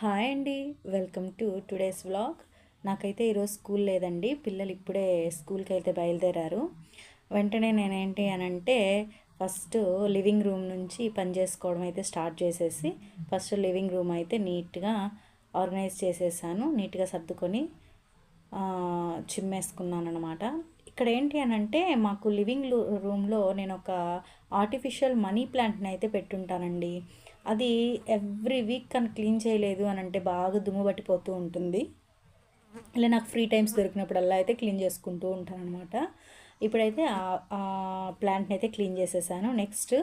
Hi అండి. Welcome to today's vlog. నాకైతే ఈరోజు స్కూల్ లేదండి. పిల్లలు ఇప్పుడే స్కూల్కి అయితే బయలుదేరారు. వెంటనే నేనేంటి అని అంటే ఫస్ట్ లివింగ్ రూమ్ నుంచి పని చేసుకోవడం అయితే స్టార్ట్ చేసేసి ఫస్ట్ లివింగ్ రూమ్ అయితే నీట్గా ఆర్గనైజ్ చేసేసాను. నీట్గా సర్దుకొని చిమ్మేసుకున్నాను అనమాట. ఇక్కడ ఏంటి అని అంటే మాకు లివింగ్ రూమ్లో నేను ఒక ఆర్టిఫిషియల్ మనీ ప్లాంట్ని అయితే పెట్టుంటానండి. అది ఎవ్రీ వీక్ కానీ క్లీన్ చేయలేదు అని అంటే బాగా దుమ్ము పట్టిపోతూ ఉంటుంది. ఇలా నాకు ఫ్రీ టైమ్స్ దొరికినప్పుడల్లా అయితే క్లీన్ చేసుకుంటూ ఉంటాను అనమాట. ఇప్పుడైతే ఆ ప్లాంట్ని అయితే క్లీన్ చేసేసాను. నెక్స్ట్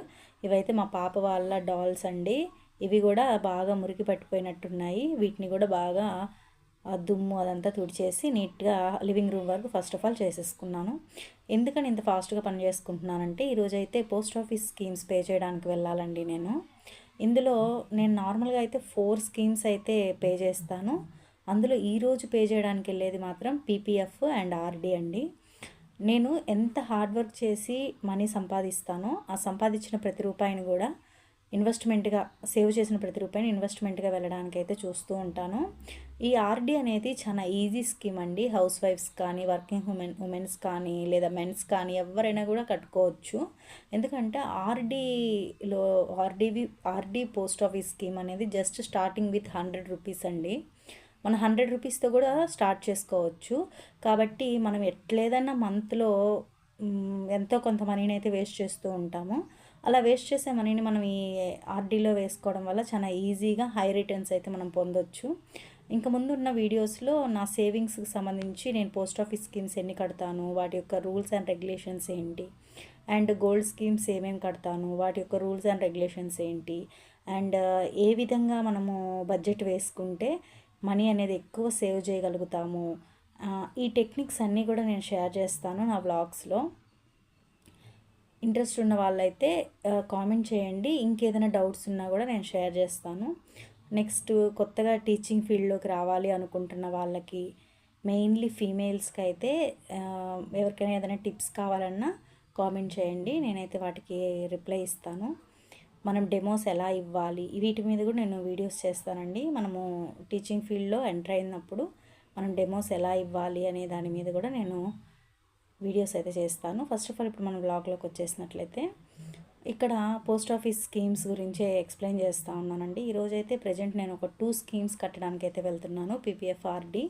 ఇవైతే మా పాప వాళ్ళ డాల్స్ అండి. ఇవి కూడా బాగా మురికి పట్టిపోయినట్టున్నాయి. వీటిని కూడా బాగా ఆ దుమ్ము అదంతా తుడిచేసి నీట్గా లివింగ్ రూమ్ వరకు ఫస్ట్ ఆఫ్ ఆల్ చేసేసుకున్నాను. ఎందుకని ఇంత ఫాస్ట్గా పని చేసుకుంటున్నానంటే ఈరోజైతే పోస్ట్ ఆఫీస్ స్కీమ్స్ పే చేయడానికి వెళ్ళాలండి నేను. ఇందులో నేను నార్మల్గా అయితే 4 స్కీమ్స్ అయితే పే చేస్తాను. అందులో ఈరోజు పే చేయడానికి వెళ్ళేది మాత్రం పీపీఎఫ్ అండ్ ఆర్డీ అండి. నేను ఎంత హార్డ్ వర్క్ చేసి మనీ సంపాదిస్తానో ఆ సంపాదించిన ప్రతి రూపాయిని కూడా ఇన్వెస్ట్మెంట్గా సేవ్ చేసిన ప్రతి రూపాయిని ఇన్వెస్ట్మెంట్గా వెళ్ళడానికి అయితే చూస్తూ ఉంటాను. ఈ ఆర్డీ అనేది చాలా ఈజీ స్కీమ్ అండి. హౌస్ వైఫ్స్ కానీ వర్కింగ్ ఉమెన్స్ కానీ లేదా మెన్స్ కానీ ఎవరైనా కూడా కట్టుకోవచ్చు. ఎందుకంటే ఆర్డీలో ఆర్డీ పోస్ట్ ఆఫీస్ స్కీమ్ అనేది జస్ట్ స్టార్టింగ్ విత్ 100 రూపీస్ అండి. మనం 100 రూపీస్తో కూడా స్టార్ట్ చేసుకోవచ్చు. కాబట్టి మనం ఎట్లేదన్నా మంత్లో ఎంతో కొంత మనీని అయితే వేస్ట్ చేస్తూ ఉంటాము. అలా వేస్ట్ చేసే మనీని మనం ఈ ఆర్డీలో వేసుకోవడం వల్ల చాలా ఈజీగా హై రిటర్న్స్ అయితే మనం పొందొచ్చు. ఇంకా ముందున్న వీడియోస్లో నా సేవింగ్స్కి సంబంధించి నేను పోస్ట్ ఆఫీస్ స్కీమ్స్ ఎన్ని కడతాను, వాటి యొక్క రూల్స్ అండ్ రెగ్యులేషన్స్ ఏంటి, అండ్ గోల్డ్ స్కీమ్స్ ఏమేమి కడతాను, వాటి యొక్క రూల్స్ అండ్ రెగ్యులేషన్స్ ఏంటి, అండ్ ఏ విధంగా మనము బడ్జెట్ వేసుకుంటే మనీ అనేది ఎక్కువ సేవ్ చేయగలుగుతాము, ఈ టెక్నిక్స్ అన్నీ కూడా నేను షేర్ చేస్తాను నా వ్లాగ్స్లో. ఇంట్రెస్ట్ ఉన్న వాళ్ళైతే కామెంట్ చేయండి. ఇంకేదైనా డౌట్స్ ఉన్నా కూడా నేను షేర్ చేస్తాను. నెక్స్ట్ కొత్తగా టీచింగ్ ఫీల్డ్లోకి రావాలి అనుకుంటున్న వాళ్ళకి, మెయిన్లీ ఫీమేల్స్కి అయితే ఎవరికైనా ఏదైనా టిప్స్ కావాలన్నా కామెంట్ చేయండి. నేనైతే వాటికి రిప్లై ఇస్తాను. మనం డెమోస్ ఎలా ఇవ్వాలి వీటి మీద కూడా నేను వీడియోస్ చేస్తానండి. మనము టీచింగ్ ఫీల్డ్లో ఎంటర్ అయినప్పుడు మనం డెమోస్ ఎలా ఇవ్వాలి అనే దాని మీద కూడా నేను వీడియోస్ అయితే చేస్తాను. ఫస్ట్ ఆఫ్ ఆల్ ఇప్పుడు మనం బ్లాగ్లోకి వచ్చేసినట్లయితే ఇక్కడ పోస్ట్ ఆఫీస్ స్కీమ్స్ గురించి ఎక్స్ప్లెయిన్ చేస్తూ ఉన్నానండి. ఈరోజైతే ప్రజెంట్ నేను ఒక 2 స్కీమ్స్ కట్టడానికి అయితే వెళ్తున్నాను. పీపీఎఫ్ ఆర్డీ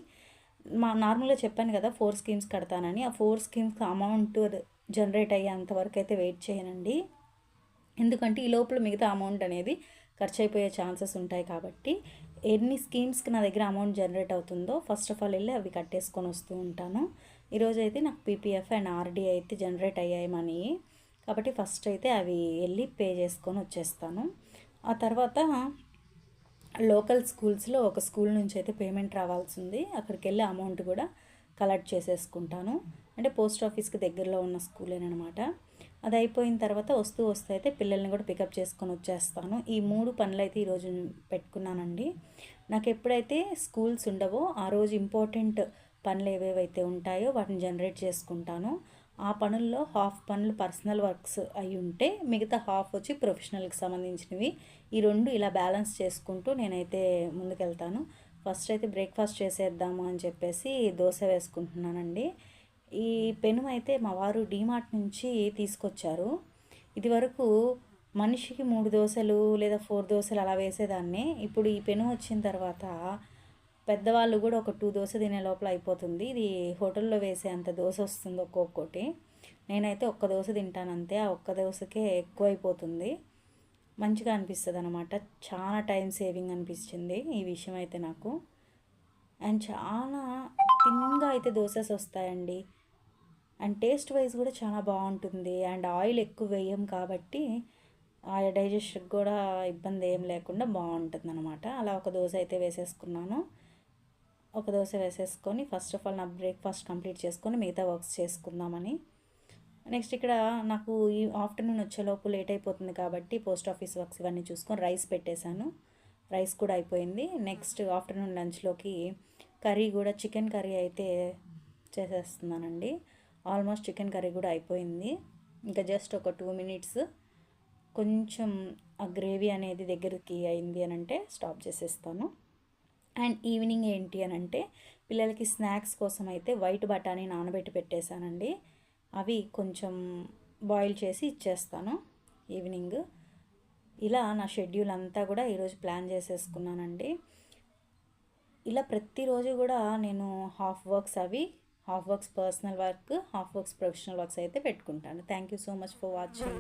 నార్మల్గా చెప్పాను కదా 4 స్కీమ్స్ కడతానని. ఆ 4 స్కీమ్స్ అమౌంట్ జనరేట్ అయ్యేంత వరకు అయితే వెయిట్ చేయనండి. ఎందుకంటే ఈ లోపల మిగతా అమౌంట్ అనేది ఖర్చు అయిపోయే ఛాన్సెస్ ఉంటాయి. కాబట్టి ఎన్ని స్కీమ్స్కి నా దగ్గర అమౌంట్ జనరేట్ అవుతుందో ఫస్ట్ ఆఫ్ ఆల్ వెళ్ళి అవి కట్టేసుకొని వస్తూ ఉంటాను. ఈరోజు అయితే నాకు పీపీఎఫ్ అండ్ ఆర్డీ అయితే జనరేట్ అయ్యాయి మనీ. కాబట్టి ఫస్ట్ అయితే అవి వెళ్ళి పే చేసుకొని వచ్చేస్తాను. ఆ తర్వాత లోకల్ స్కూల్స్లో ఒక స్కూల్ నుంచి అయితే పేమెంట్ రావాల్సింది. అక్కడికి వెళ్ళి అమౌంట్ కూడా కలెక్ట్ చేసేసుకుంటాను. అంటే పోస్ట్ ఆఫీస్కి దగ్గరలో ఉన్న స్కూలేనమాట. అది అయిపోయిన తర్వాత వస్తూ అయితే పిల్లల్ని కూడా పికప్ చేసుకొని వచ్చేస్తాను. ఈ 3 పనులు అయితే ఈరోజు పెట్టుకున్నానండి. నాకు ఎప్పుడైతే స్కూల్స్ ఉండవో ఆ రోజు ఇంపార్టెంట్ పనులు ఏవేవైతే ఉంటాయో వాటిని జనరేట్ చేసుకుంటాను. ఆ పనుల్లో హాఫ్ పనులు పర్సనల్ వర్క్స్ అయి ఉంటే మిగతా హాఫ్ వచ్చి ప్రొఫెషనల్కి సంబంధించినవి. ఈ 2 ఇలా బ్యాలెన్స్ చేసుకుంటూ నేనైతే ముందుకెళ్తాను. ఫస్ట్ అయితే బ్రేక్ఫాస్ట్ చేసేద్దాము అని చెప్పేసి దోశ వేసుకుంటున్నానండి. ఈ పెను అయితే మా వారు డీమార్ట్ నుంచి తీసుకొచ్చారు. ఇది వరకు మనిషికి 3 దోశలు లేదా 4 దోశలు అలా వేసేదాన్ని. ఇప్పుడు ఈ పెను వచ్చిన తర్వాత పెద్దవాళ్ళు కూడా ఒక 2 దోశ తినే లోపల అయిపోతుంది. ఇది హోటల్లో వేసే అంత దోశ వస్తుంది ఒక్కొక్కటి. నేనైతే ఒక్క దోశ తింటాను అంతే. ఆ ఒక్క దోశకే ఎక్కువ అయిపోతుంది. మంచిగా అనిపిస్తుంది అనమాట. చాలా టైం సేవింగ్ అనిపించింది ఈ విషయం అయితే నాకు. అండ్ చాలా థిన్గా అయితే దోశస్ వస్తాయండి. అండ్ టేస్ట్ వైజ్ కూడా చాలా బాగుంటుంది. అండ్ ఆయిల్ ఎక్కువ వేయం కాబట్టి ఆ డైజెషన్కి కూడా ఇబ్బంది ఏం లేకుండా బాగుంటుంది అనమాట. అలా ఒక దోశ అయితే వేసేసుకున్నాను. ఒక దోశ వేసేసుకొని ఫస్ట్ ఆఫ్ ఆల్ నా బ్రేక్ఫాస్ట్ కంప్లీట్ చేసుకొని మిగతా వర్క్స్ చేసుకుందామని. నెక్స్ట్ ఇక్కడ నాకు ఈ ఆఫ్టర్నూన్ వచ్చేలోపు లేట్ అయిపోతుంది కాబట్టి పోస్ట్ ఆఫీస్ వర్క్స్ ఇవన్నీ చూసుకొని రైస్ పెట్టేశాను. రైస్ కూడా అయిపోయింది. నెక్స్ట్ ఆఫ్టర్నూన్ లంచ్లోకి కర్రీ కూడా చికెన్ కర్రీ అయితే చేసేస్తున్నానండి. ఆల్మోస్ట్ చికెన్ కర్రీ కూడా అయిపోయింది. ఇంకా జస్ట్ ఒక 2 మినిట్స్ కొంచెం ఆ గ్రేవీ అనేది దగ్గరికి అయింది అని అంటే స్టాప్ చేసేస్తాను. అండ్ ఈవినింగ్ ఏంటి అని అంటే పిల్లలకి స్నాక్స్ కోసం అయితే వైట్ బఠానీ నానబెట్టి పెట్టేశానండి. అవి కొంచెం బాయిల్ చేసి ఇచ్చేస్తాను ఈవినింగ్. ఇలా నా షెడ్యూల్ అంతా కూడా ఈరోజు ప్లాన్ చేసేసుకున్నానండి. ఇలా ప్రతిరోజు కూడా నేను half works personal work, half works professional works అయితే పెట్టుకుంటాను. Thank you so much for watching.